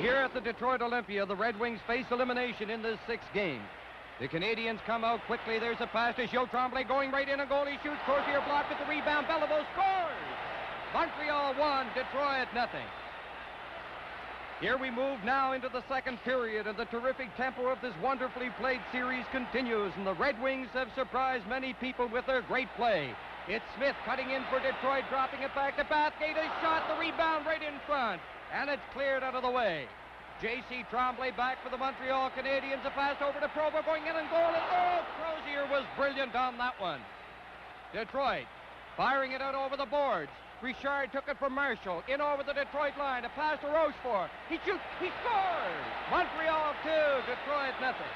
Here at the Detroit Olympia, the Red Wings face elimination in this sixth game. The Canadians come out quickly. There's a pass to Joe Tremblay going right in. A goal. He shoots. Crozier blocked at the rebound. Beliveau scores. Montreal 1, Detroit nothing. Here we move now into the second period, and the terrific tempo of this wonderfully played series continues, and the Red Wings have surprised many people with their great play. It's Smith cutting in for Detroit, dropping it back to Bathgate. A shot, the rebound right in front, and it's cleared out of the way. J.C. Tremblay back for the Montreal Canadiens. A pass over to Provo, going in and goal. And Crozier was brilliant on that one. Detroit firing it out over the boards. Richard took it from Marshall. In over the Detroit line. A pass to Rochefort. He shoots. He scores. Montreal 2, Detroit nothing.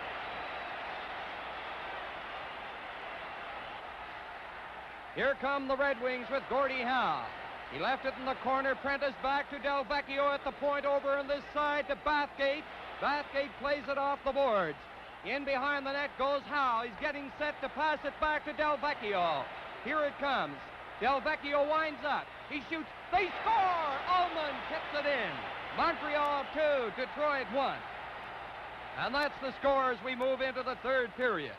Here come the Red Wings with Gordie Howe. He left it in the corner. Prentice back to Del Vecchio at the point over on this side to Bathgate. Bathgate plays it off the boards. In behind the net goes Howe. He's getting set to pass it back to Del Vecchio. Here it comes. Del Vecchio winds up. He shoots. They score! Ullman tips it in. Montreal 2, Detroit 1. And that's the score as we move into the third period.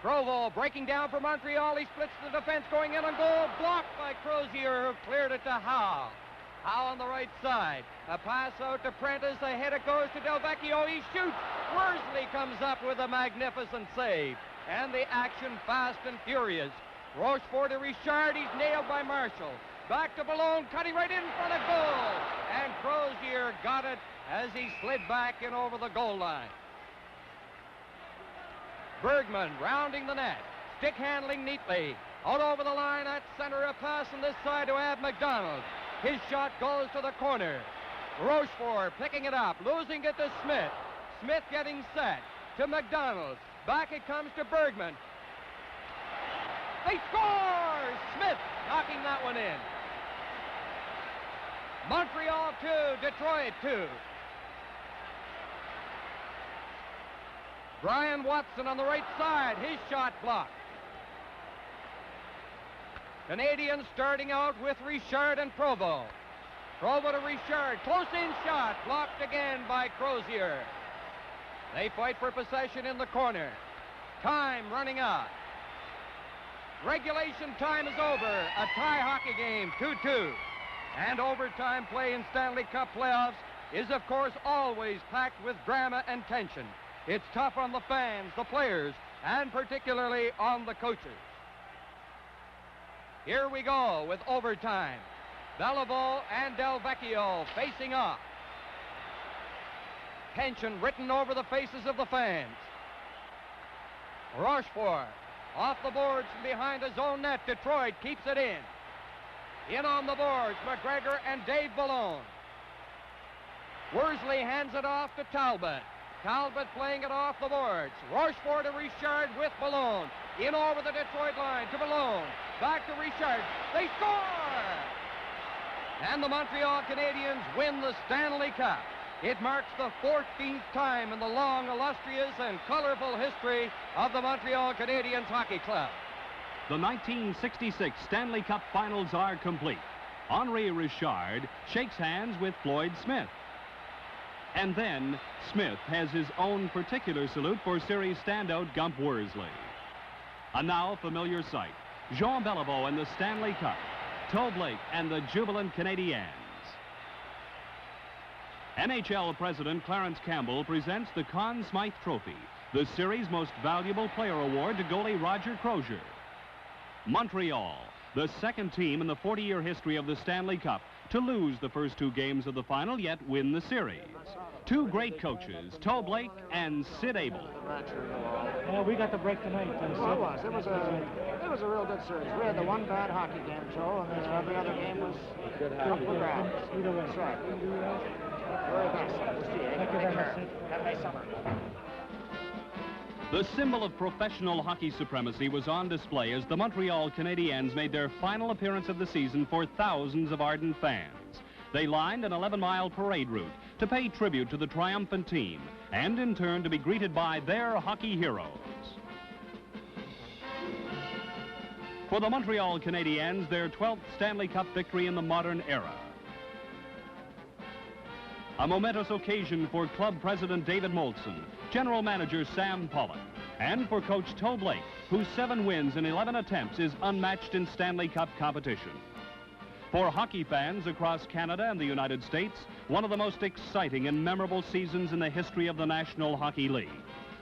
Provo breaking down for Montreal. He splits the defense going in on goal. Blocked by Crozier, who cleared it to Howe. Howe on the right side. A pass out to Prentice. Ahead it goes to Del Vecchio. He shoots. Worsley comes up with a magnificent save. And the action fast and furious. Rochefort to Richard. He's nailed by Marshall. Back to Ballone, cutting right in front of goal. And Crozier got it as he slid back in over the goal line. Bergman rounding the net. Stick handling neatly. Out over the line at center. A pass on this side to Ab McDonald. His shot goes to the corner. Rochefort picking it up. Losing it to Smith. Smith getting set to McDonald. Back it comes to Bergman. They score! Smith knocking that one in. Montreal 2, Detroit 2. Brian Watson on the right side. His shot blocked. Canadians starting out with Richard and Provo. Provo to Richard. Close-in shot. Blocked again by Crozier. They fight for possession in the corner. Time running out. Regulation time is over. A tie hockey game, 2-2. And overtime play in Stanley Cup playoffs is, of course, always packed with drama and tension. It's tough on the fans, the players, and particularly on the coaches. Here we go with overtime. Beliveau and Del Vecchio facing off. Tension written over the faces of the fans. Rochefort off the boards from behind his own net. Detroit keeps it in. In on the boards, McGregor and Dave Ballone. Worsley hands it off to Talbot. Talbot playing it off the boards. Rochefort to Richard with Ballone. In over the Detroit line to Ballone. Back to Richard. They score! And the Montreal Canadiens win the Stanley Cup. It marks the 14th time in the long, illustrious, and colorful history of the Montreal Canadiens Hockey Club. The 1966 Stanley Cup Finals are complete. Henri Richard shakes hands with Floyd Smith. And then Smith has his own particular salute for series standout Gump Worsley. A now familiar sight, Jean Beliveau and the Stanley Cup, Toe Blake and the jubilant Canadiens. NHL President Clarence Campbell presents the Conn Smythe Trophy, the series' most valuable player award to goalie Roger Crozier. Montreal, the second team in the 40-year history of the Stanley Cup to lose the first two games of the final, yet win the series. Two great coaches, Toe Blake and Sid Abel. Well, we got the break tonight. Well, it was a real good series. We had the one bad hockey game, Joe, and every other game was up for grabs. Either way. That's right. Very best. We'll see you. Thank you very much, Sid. Have a nice summer. The symbol of professional hockey supremacy was on display as the Montreal Canadiens made their final appearance of the season for thousands of ardent fans. They lined an 11-mile parade route to pay tribute to the triumphant team and in turn to be greeted by their hockey heroes. For the Montreal Canadiens, their 12th Stanley Cup victory in the modern era. A momentous occasion for club president David Molson, general manager Sam Pollock, and for coach Toe Blake, whose 7 wins in 11 attempts is unmatched in Stanley Cup competition. For hockey fans across Canada and the United States, one of the most exciting and memorable seasons in the history of the National Hockey League.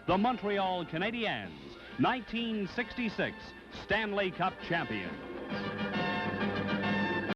The Montreal Canadiens, 1966 Stanley Cup champions.